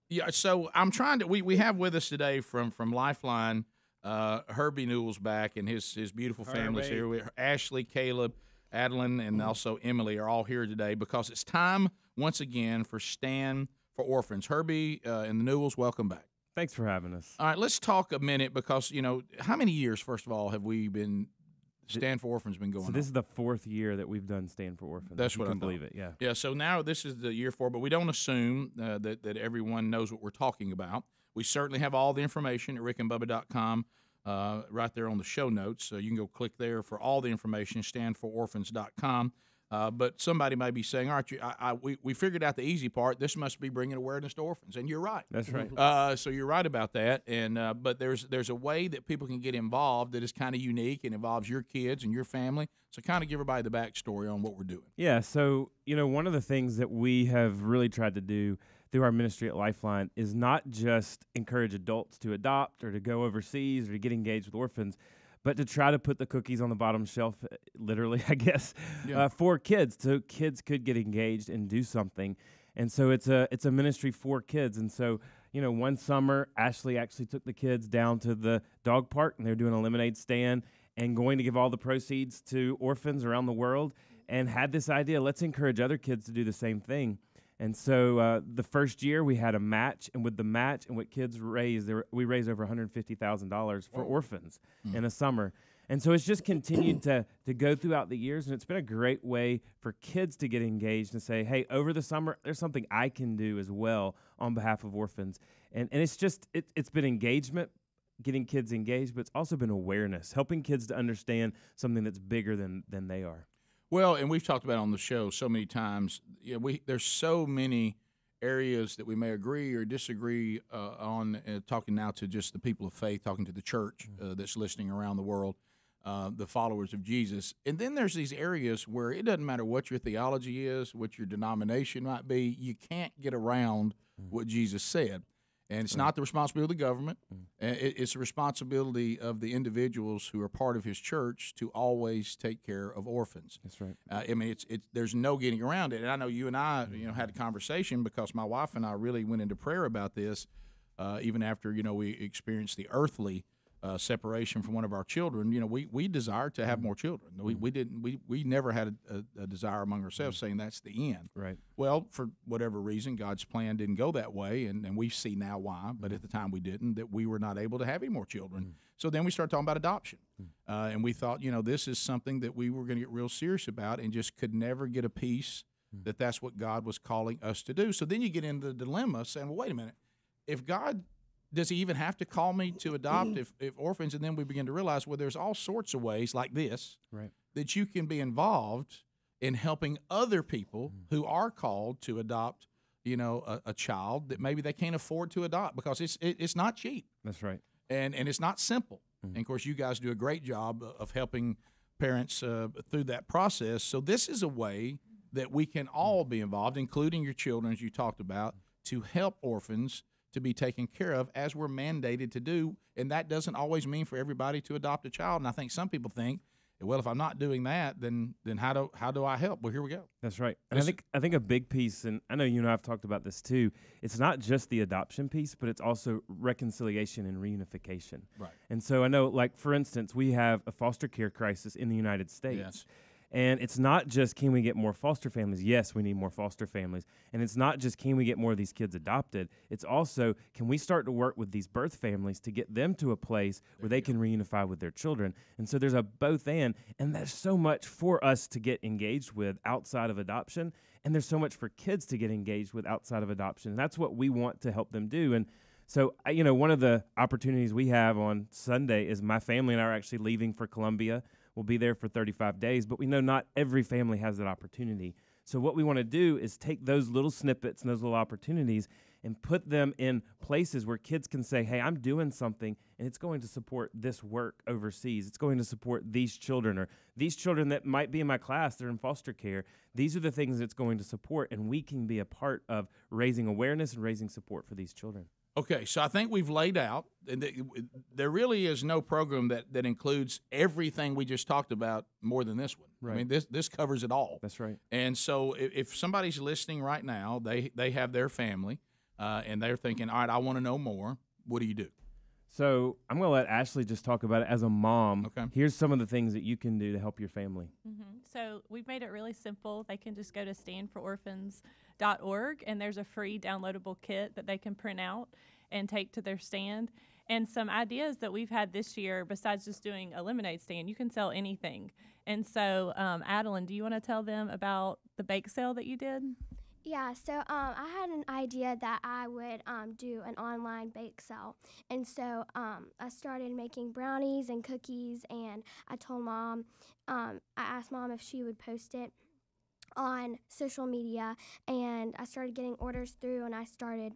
Yeah, so I'm trying to. We have with us today from Lifeline, Herbie Newell's back, and his beautiful family's here. Ashley, Caleb, Adeline, and also Emily are all here today because it's time once again for Stand for Orphans. Herbie and the Newells, welcome back. Thanks for having us. All right, let's talk a minute because how many years, first of all, have we been Stand for Orphans been going on? So this is the 4th year that we've done Stand for Orphans. That's what I can thought. believe it. Yeah. Yeah. So now this is the year 4, but we don't assume that everyone knows what we're talking about. We certainly have all the information at rickandbubba.com right there on the show notes. So you can go click there for all the information. Standfororphans.com. But somebody might be saying, all right, we figured out the easy part. This must be bringing awareness to orphans. And you're right. That's right. So you're right about that. And but there's a way that people can get involved that is kind of unique and involves your kids and your family. So kind of give everybody the backstory on what we're doing. Yeah, so, one of the things that we have really tried to do through our ministry at Lifeline is not just encourage adults to adopt or to go overseas or to get engaged with orphans, but to try to put the cookies on the bottom shelf, literally, I guess, for kids, so kids could get engaged and do something. And so it's a ministry for kids. And so, one summer, Ashley actually took the kids down to the dog park, and they're doing a lemonade stand and going to give all the proceeds to orphans around the world, and had this idea, let's encourage other kids to do the same thing. And so the first year we had a match, and with the match and what kids raised, we raised over $150,000 for orphans in a summer. And so it's just continued to go throughout the years, and it's been a great way for kids to get engaged and say, hey, over the summer, there's something I can do as well on behalf of orphans. And it's just, it's been engagement, getting kids engaged, but it's also been awareness, helping kids to understand something that's bigger than they are. Well, and we've talked about on the show so many times. There's so many areas that we may agree or disagree on. Talking now to just the people of faith, talking to the church that's listening around the world, the followers of Jesus. And then there's these areas where it doesn't matter what your theology is, what your denomination might be. You can't get around what Jesus said. And it's not the responsibility of the government. It's the responsibility of the individuals who are part of his church to always take care of orphans. That's right. I mean, there's no getting around it. And I know you and I, had a conversation because my wife and I really went into prayer about this, even after we experienced the earthly separation from one of our children. We desire to have more children. We never had a desire among ourselves saying that's the end. Right. Well, for whatever reason, God's plan didn't go that way, and we see now why. But at the time we didn't. That we were not able to have any more children. So then we started talking about adoption, and we thought, this is something that we were going to get real serious about, and just could never get a peace that that's what God was calling us to do. So then you get into the dilemma, saying, well, wait a minute, if God does he even have to call me to adopt if orphans? And then we begin to realize, well, there's all sorts of ways like this that you can be involved in helping other people who are called to adopt, a child that maybe they can't afford to adopt because it's not cheap. That's right. And it's not simple. And, of course, you guys do a great job of helping parents through that process. So this is a way that we can all be involved, including your children, as you talked about, to help orphans to be taken care of as we're mandated to do. And that doesn't always mean for everybody to adopt a child. And I think some people think, well, if I'm not doing that, then how do I help? Well, here we go. That's right. And I think a big piece, and I know you and I have talked about this too, it's not just the adoption piece, but it's also reconciliation and reunification. Right. And so I know, like, for instance, we have a foster care crisis in the United States. Yes. And it's not just, can we get more foster families? Yes, we need more foster families. And it's not just, can we get more of these kids adopted? It's also, can we start to work with these birth families to get them to a place where they can reunify with their children? And so there's a both and there's so much for us to get engaged with outside of adoption, and there's so much for kids to get engaged with outside of adoption. And that's what we want to help them do. And so, one of the opportunities we have on Sunday is my family and I are actually leaving for Colombia. We'll be there for 35 days, but we know not every family has that opportunity. So what we want to do is take those little snippets and those little opportunities and put them in places where kids can say, hey, I'm doing something, and it's going to support this work overseas. It's going to support these children, or these children that might be in my class, they're in foster care. These are the things it's going to support, and we can be a part of raising awareness and raising support for these children. Okay, so I think we've laid out, and there really is no program that includes everything we just talked about more than this one. Right. I mean, this covers it all. That's right. And so if somebody's listening right now, they have their family and they're thinking, all right, I want to know more. What do you do? So I'm going to let Ashley just talk about it as a mom. Okay. Here's some of the things that you can do to help your family. So we've made it really simple. They can just go to standfororphans.org, and there's a free downloadable kit that they can print out and take to their stand. And some ideas that we've had this year, besides just doing a lemonade stand, you can sell anything. And so, Adeline, do you want to tell them about the bake sale that you did? Yeah, so I had an idea that I would do an online bake sale. And so I started making brownies and cookies, and I told Mom, I asked Mom if she would post it on social media, and I started getting orders through, and I started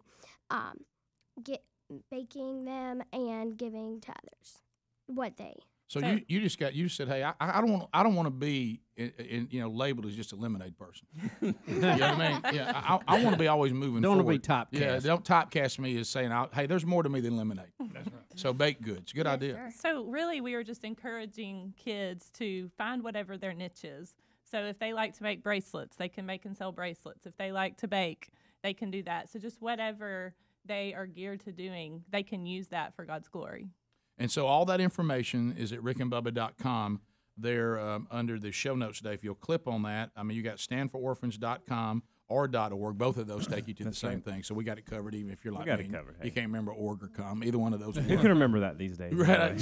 baking them and giving to others what they. So you said, hey, I don't want to be labeled as just a lemonade person. You know what I mean? Yeah, I want to be always moving. Don't forward. want to be typecast. Yeah, don't typecast me as saying, hey, there's more to me than lemonade. That's right. So baked goods, good idea. Sure. So really, we were just encouraging kids to find whatever their niche is. So if they like to make bracelets, they can make and sell bracelets. If they like to bake, they can do that. So just whatever they are geared to doing, they can use that for God's glory. And so all that information is at rickandbubba.com there under the show notes today. If you'll click on that, I mean, you got standfororphans.com or .org. Both of those take you to the same thing. So we got it covered, even if you're like me. You can't remember org or com. Either one of those. Who can remember that these days? Right.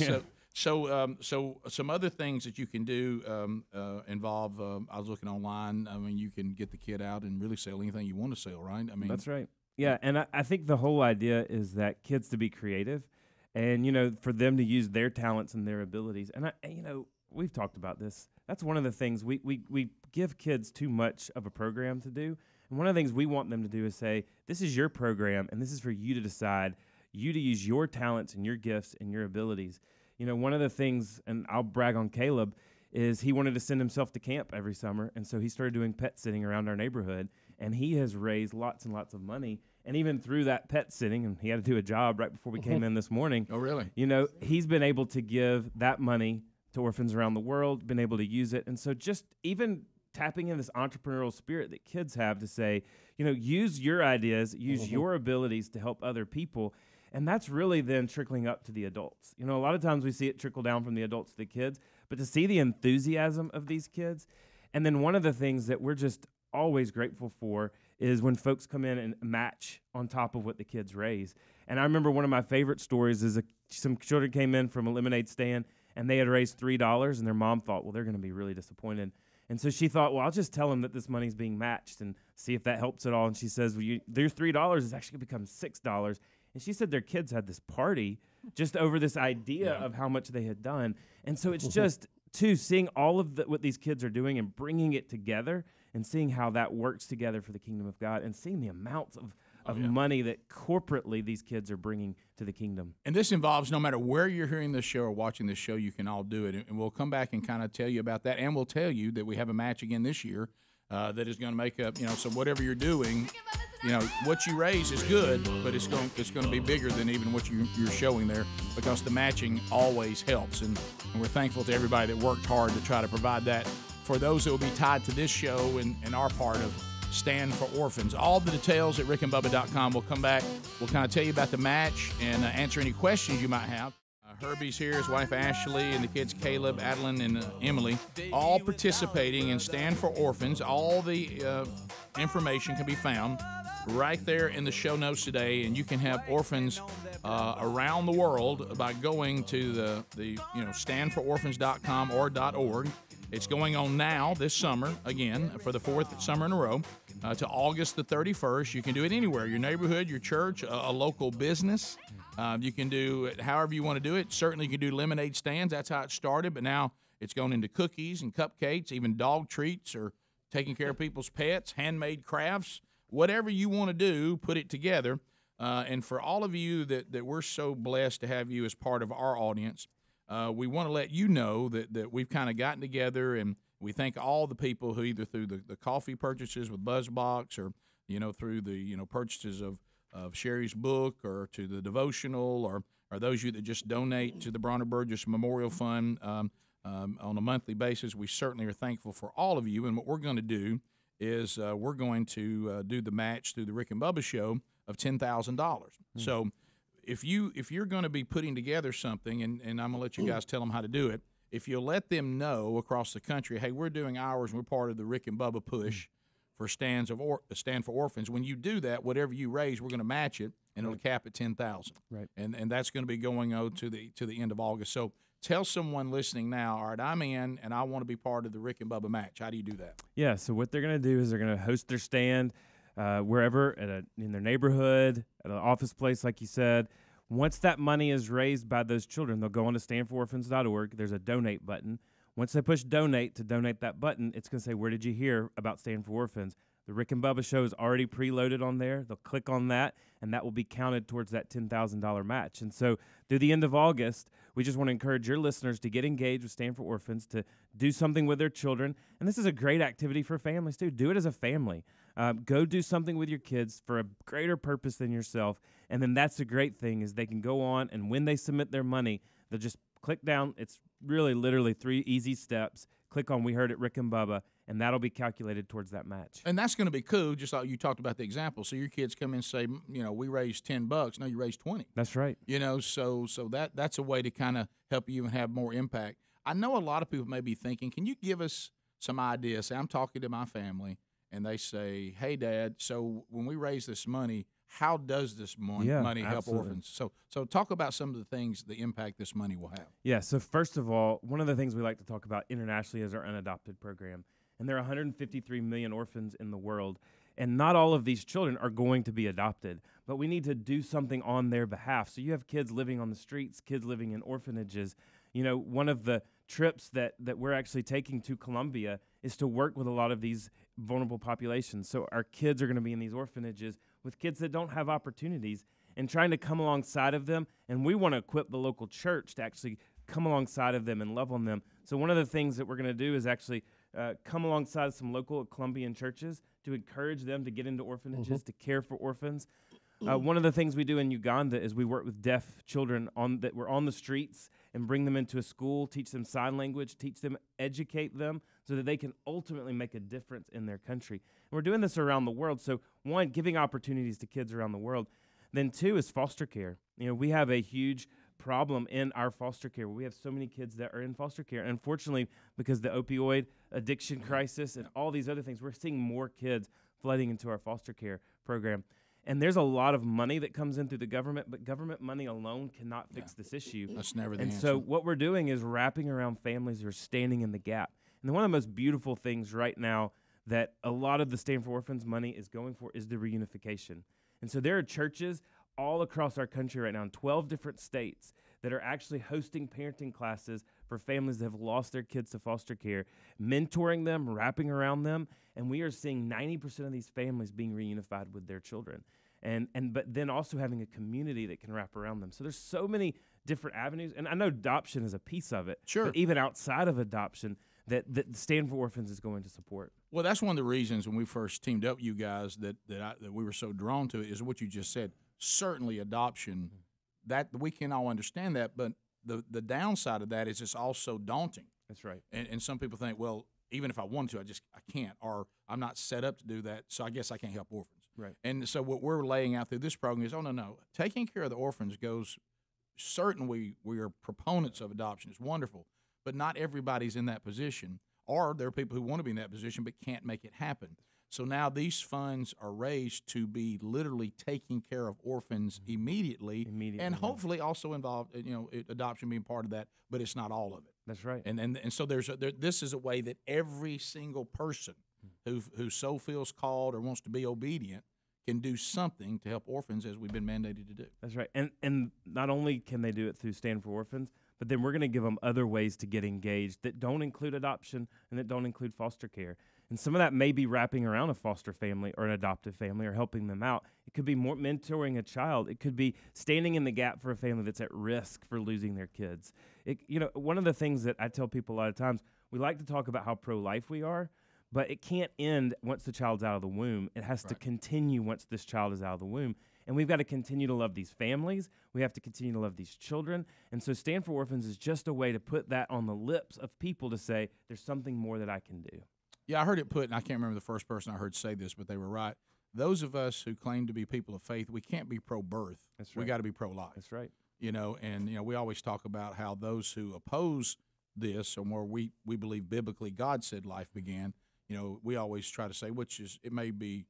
So some other things that you can do involve, I was looking online, I mean, you can get the kid out and really sell anything you want to sell, right? I mean, that's right. Yeah, and I think the whole idea is that kids to be creative and, for them to use their talents and their abilities. And, we've talked about this. That's one of the things we give kids too much of a program to do. And one of the things we want them to do is say, this is your program, and this is for you to decide, you to use your talents and your gifts and your abilities. One of the things, and I'll brag on Caleb, is he wanted to send himself to camp every summer, and so he started doing pet sitting around our neighborhood, and he has raised lots and lots of money. And even through that pet sitting, and he had to do a job right before we came in this morning. Oh, really? He's been able to give that money to orphans around the world, been able to use it. And so just even tapping in this entrepreneurial spirit that kids have to say, use your ideas, use your abilities to help other people. And that's really then trickling up to the adults. A lot of times we see it trickle down from the adults to the kids, but to see the enthusiasm of these kids. And then one of the things that we're just always grateful for is when folks come in and match on top of what the kids raise. And I remember one of my favorite stories is some children came in from a lemonade stand, and they had raised $3, and their mom thought, well, they're going to be really disappointed. And so she thought, well, I'll just tell them that this money's being matched and see if that helps at all. And she says, well, their $3 is actually going to become $6. And she said their kids had this party just over this idea of how much they had done. And so it's just, seeing all of what these kids are doing and bringing it together and seeing how that works together for the kingdom of God and seeing the amounts of money that corporately these kids are bringing to the kingdom. And this involves, no matter where you're hearing this show or watching this show, you can all do it. And we'll come back and kind of tell you about that. And we'll tell you that we have a match again this year that is going to make up, so whatever you're doing, what you raise is good, but it's going to be bigger than even what you're showing there, because the matching always helps. And we're thankful to everybody that worked hard to try to provide that for those that will be tied to this show and our part of Stand for Orphans. All the details at rickandbubba.com. We'll come back. We'll kind of tell you about the match and answer any questions you might have. Herbie's here, his wife Ashley, and the kids Caleb, Adeline, and Emily, all participating in Stand for Orphans. All the information can be found right there in the show notes today, and you can help orphans around the world by going to the standfororphans.com or .org. It's going on now this summer, again, for the fourth summer in a row, to August the 31st. You can do it anywhere, your neighborhood, your church, a local business. You can do it however you want to do it. Certainly you can do lemonade stands. That's how it started, but now it's gone into cookies and cupcakes, even dog treats, or taking care of people's pets, handmade crafts. Whatever you want to do, put it together. And for all of you that we're so blessed to have you as part of our audience, we want to let you know that we've kind of gotten together, and we thank all the people who either through the coffee purchases with BuzzBox or, through the, purchases of Sherry's book or to the devotional or those of you that just donate to the Bronner Burgess Memorial Fund on a monthly basis. We certainly are thankful for all of you. And what we're going to do is we're going to do the match through the Rick and Bubba Show of $10,000. So if you're going to be putting together something, and I'm going to let you guys tell them how to do it, if you'll let them know across the country, hey, we're doing ours, and we're part of the Rick and Bubba push for Stand for Orphans. When you do that, whatever you raise, we're going to match it, and it'll cap at $10,000. Right. And that's going to be going to the end of August. So tell someone listening now, all right, I'm in, and I want to be part of the Rick and Bubba match. How do you do that? Yeah, so what they're going to do is they're going to host their stand wherever, in their neighborhood, at an office place, like you said. Once that money is raised by those children, they'll go on to standfororphans.org. There's a donate button. Once they push donate to donate that button, it's going to say, where did you hear about Stand for Orphans? The Rick and Bubba show is already preloaded on there. They'll click on that, and that will be counted towards that $10,000 match. And so through the end of August, we just want to encourage your listeners to get engaged with Stand for Orphans, to do something with their children. And this is a great activity for families, too. Do it as a family. Go do something with your kids for a greater purpose than yourself. And then that's the great thing is they can go on, and when they submit their money, they'll just click down. It's really literally 3 easy steps. Click on We Heard It Rick and Bubba, and that'll be calculated towards that match. And that's going to be cool, just like you talked about the example. So your kids come in and say, we raised $10. No, you raised 20. That's right. So that's a way to kind of help you and have more impact. I know a lot of people may be thinking, can you give us some ideas? Say, I'm talking to my family, and they say, hey, Dad, so when we raise this money, how does this money help orphans? So talk about some of the things, the impact this money will have. Yeah, so first of all, one of the things we like to talk about internationally is our unadopted program. And there are 153 million orphans in the world. And not all of these children are going to be adopted, but we need to do something on their behalf. So you have kids living on the streets, kids living in orphanages. One of the trips that we're actually taking to Colombia is to work with a lot of these vulnerable populations. So our kids are going to be in these orphanages with kids that don't have opportunities and trying to come alongside of them. And we want to equip the local church to actually come alongside of them and love on them. So one of the things that we're going to do is actually come alongside some local Colombian churches to encourage them to get into orphanages, to care for orphans. One of the things we do in Uganda is we work with deaf children that were on the streets and bring them into a school, teach them sign language, educate them so that they can ultimately make a difference in their country. And we're doing this around the world. So one, giving opportunities to kids around the world. Then two is foster care. We have a huge problem in our foster care. We have so many kids that are in foster care. And unfortunately, because the opioid addiction crisis and all these other things, we're seeing more kids flooding into our foster care program. And there's a lot of money that comes in through the government, but government money alone cannot fix this issue. That's never the answer. And so what we're doing is wrapping around families who are standing in the gap. And one of the most beautiful things right now that a lot of the Stand for Orphans money is going for is the reunification. And so there are churches all across our country right now in 12 different states that are actually hosting parenting classes for families that have lost their kids to foster care, mentoring them, wrapping around them, and we are seeing 90% of these families being reunified with their children. But then also having a community that can wrap around them. So there's so many different avenues, and I know adoption is a piece of it. Sure. But even outside of adoption, that Stand for Orphans is going to support. Well, that's one of the reasons when we first teamed up, you guys, that we were so drawn to it is what you just said. Certainly, adoption, that we can all understand that, but the downside of that is it's also daunting. That's right. And some people think, well, even if I wanted to, I can't, or I'm not set up to do that, so I guess I can't help orphans. Right. And so what we're laying out through this program is, no. Taking care of the orphans goes, certainly we are proponents of adoption. It's wonderful, but not everybody's in that position, or there are people who want to be in that position but can't make it happen. So now these funds are raised to be literally taking care of orphans immediately and hopefully also involved, adoption being part of that, but it's not all of it. That's right. And so this is a way that every single person who so feels called or wants to be obedient can do something to help orphans as we've been mandated to do. That's right. And not only can they do it through Stand for Orphans, but then we're going to give them other ways to get engaged that don't include adoption and that don't include foster care. And some of that may be wrapping around a foster family or an adoptive family or helping them out. It could be more mentoring a child. It could be standing in the gap for a family that's at risk for losing their kids. One of the things that I tell people a lot of times, we like to talk about how pro-life we are, but it can't end once the child's out of the womb. It has to continue once this child is out of the womb. And we've got to continue to love these families. We have to continue to love these children. And so Stand for Orphans is just a way to put that on the lips of people to say, there's something more that I can do. Yeah, I heard it put, and I can't remember the first person I heard say this, but they were right. those of us who claim to be people of faith, we can't be pro-birth. That's right. We got to be pro-life. That's right. And we always talk about how those who oppose this, or more we believe biblically God said life began. We always try to say, which is, it may be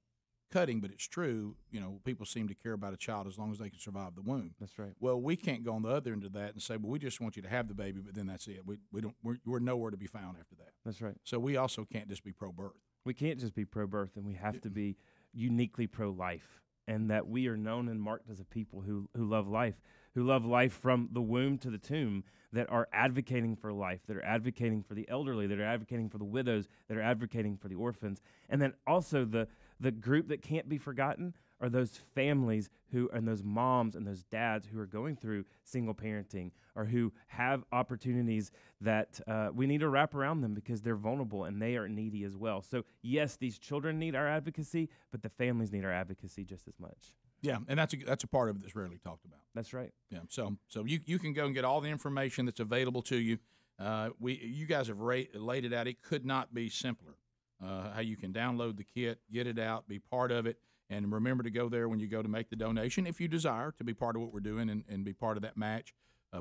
cutting, but it's true. People seem to care about a child as long as they can survive the womb. That's right. Well, we can't go on the other end of that and say, well, we just want you to have the baby, but then that's it. We're nowhere to be found after that. That's right. So we also can't just be pro-birth. We can't just be pro-birth, and we have to be uniquely pro-life, and that we are known and marked as a people who love life from the womb to the tomb, that are advocating for life, that are advocating for the elderly, that are advocating for the widows, that are advocating for the orphans. And then also the group that can't be forgotten are those families and those moms and those dads who are going through single parenting, or who have opportunities that we need to wrap around them because they're vulnerable and they are needy as well. So yes, these children need our advocacy, but the families need our advocacy just as much. Yeah, and that's a part of it that's rarely talked about. That's right. Yeah, so you can go and get all the information that's available to you. You guys have laid it out. It could not be simpler. How you can download the kit, get it out, be part of it, and remember to go there when you go to make the donation if you desire to be part of what we're doing and be part of that match.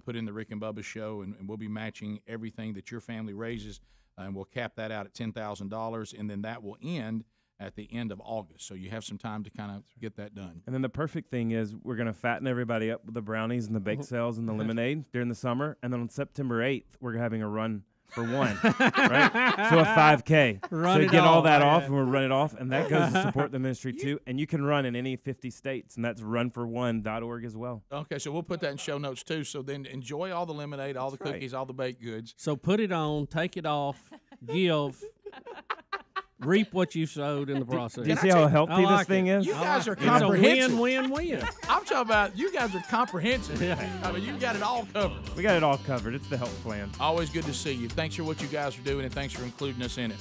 Put in the Rick and Bubba show, and we'll be matching everything that your family raises, and we'll cap that out at $10,000, and then that will end at the end of August. So you have some time to kind of get that done. And then the perfect thing is we're going to fatten everybody up with the brownies and the baked sales and the lemonade during the summer. And then on September 8th, we're having a run for one, right? So a 5K. So you get all that off, and we'll run it off, and that goes to support the ministry too. And you can run in any 50 states, and that's runforone.org as well. Okay, so we'll put that in show notes too. So then enjoy all the lemonade, all the cookies, all the baked goods. So put it on, take it off, give. Reap what you sowed in the process. Do you see how healthy this thing is? You guys are comprehensive. It's a win-win-win. I'm talking about you guys are comprehensive. I mean, you got it all covered. We got it all covered. It's the health plan. Always good to see you. Thanks for what you guys are doing, and thanks for including us in it.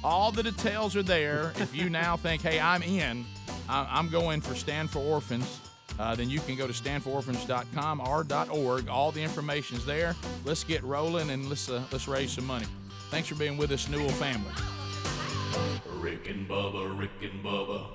All the details are there. If you now think, hey, I'm going for Stand for Orphans, then you can go to standfororphans.com or .org. All the information's there. Let's get rolling, and let's raise some money. Thanks for being with us, Newell family. Rick and Bubba, Rick and Bubba.